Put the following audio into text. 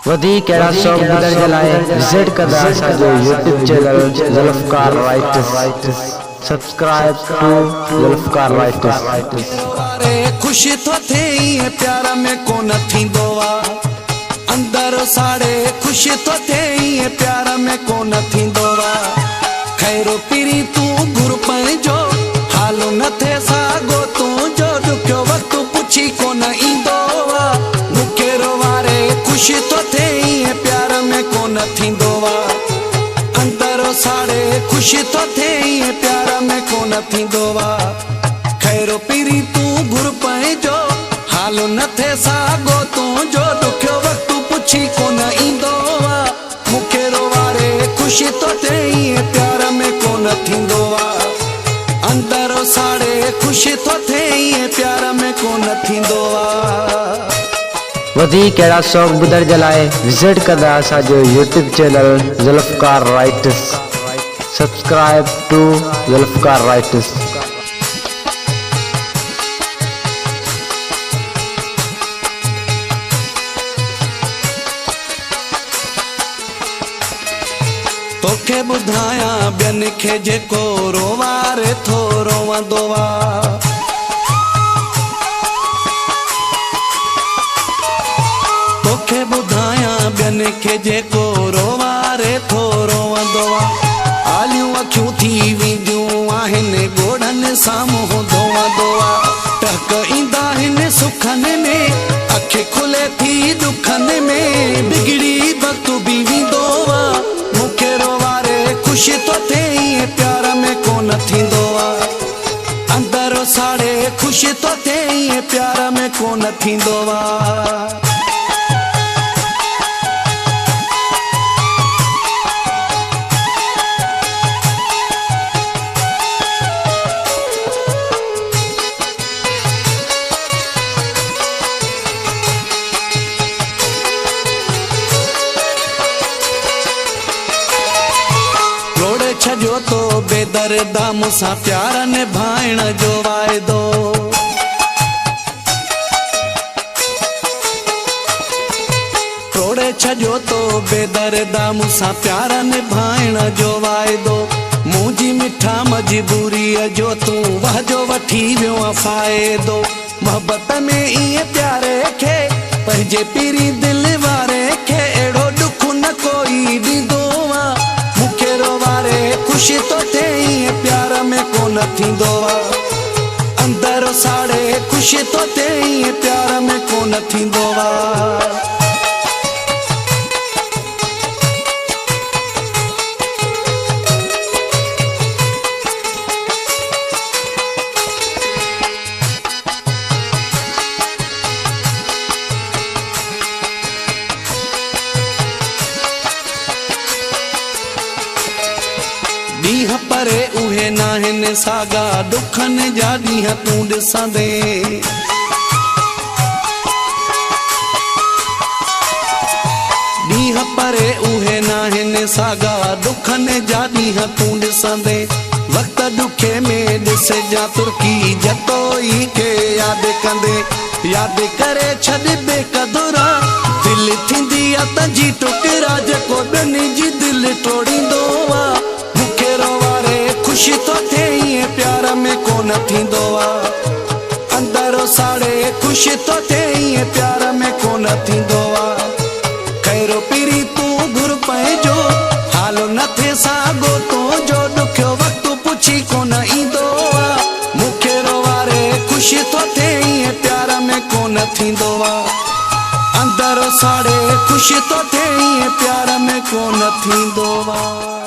वधी केड़ा सॉन्ग ॿुधण जे लाइ विज़िट कंदा असांजो YouTube channel Zulfiqar writers. Subscribe to Zulfiqar writers. खुशी तो थे प्यार में कोन थींदो आ अंदर साड़े खुशी तो थे प्यार में कोन थींदो आ खैरो पीरी तू गुरु पंहिंजो हाल न थे सागो तू जो ॾुखियो वक़्तु पुछी कोन ईंदो आ मूंखे रोवारे खुशी तो थे प्यार में कोन थींदो आ अंदर साड़े खुशी तो थे प्यार में कोन थींदो आ खैरो पीरी तू गुरु पंहिंजो हाल न थे सागो तू जो ॾुखियो वक़्तु पुछी कोन ईंदो आ मूंखे रोवारे खुशी तो थे प्यार में कोन थींदो आ अंदर साड़े खुशी तो थे प्यार में कोन थींदो आ। वधी केड़ा सॉन्ग ॿुधण जे लाइ विज़िट कंदा असांजो YouTube channel Zulfiqar writers. Subscribe to Zulfiqar writers. तोखे ॿुधाया ॿियनि खे जेको रोवारे थो रोवंदो आ तोखे ॿुधाया ॿियनि खे जेको रोवारे थो रोवंदो आ आलियूं अखियूं थी वेंदियूं आहिनि ॻोढ़नि साम्हूं धोवंदो आ टहक ईंदा आहिनि सुखनि में अखि खुले थी दुखनि में बिगड़ी वक़्तु बि वेंदो आ मूंखे रोवारे खुशी तो थे प्यार में कोन थींदो आ अंदर साड़े खुशी तो थे प्यार में कोन थींदो आ। छजो तो बेदर्दा मूंसां प्यार निभाइण जो वाइदो तोड़े छजो तो बेदर्दा मूंसां प्यार निभाइण जो वाइदो मुंहिंजी मिठा मजबूरीअ जो तू वहजो वठी वियो आहे फ़ाइदो मोहबत में ईअं प्यारे खे पंहिंजे पीरी दिलि वारे खे अहिड़ो ॾुख न कोई ॾींदो आहे मूंखे रोवारे खुशी तो थे प्यार में कोन थींदो आ अंदर साड़े खुशी तो थे प्यार में कोन थींदो आ। ॾींहं परे उहे नाहिनि सागा ॾुखनि जा ॾींहं तूं ॾिसंदे ॾींहं परे उहे नाहिनि सागा ॾुखनि जा ॾींहं तूं ॾिसंदे वक़्तु ॾुखे में ॾिसजां तुर्की जतोई खे यादि कंदे यादि करे छॾ बेक़दुरा दिलि थींदी आहे तुंहिंजी टुकरा जेको ॿियनि जी दिलि तोड़ींदो आहे खुशी तो थे प्यार में कोन थींदो आ अंदर साड़े खुशी तो थे प्यार में कोन थींदो आ खैरो पीरी तू गुरु पंहिंजो हाल न थे सागो तू जो ॾुखियो वक़्तु पुछी कोन ईंदो आ मूंखे रोवारे खुशी तो थे प्यार में कोन थींदो आ अंदर साड़े खुशी तो थे प्यार में कोन थींदो आ।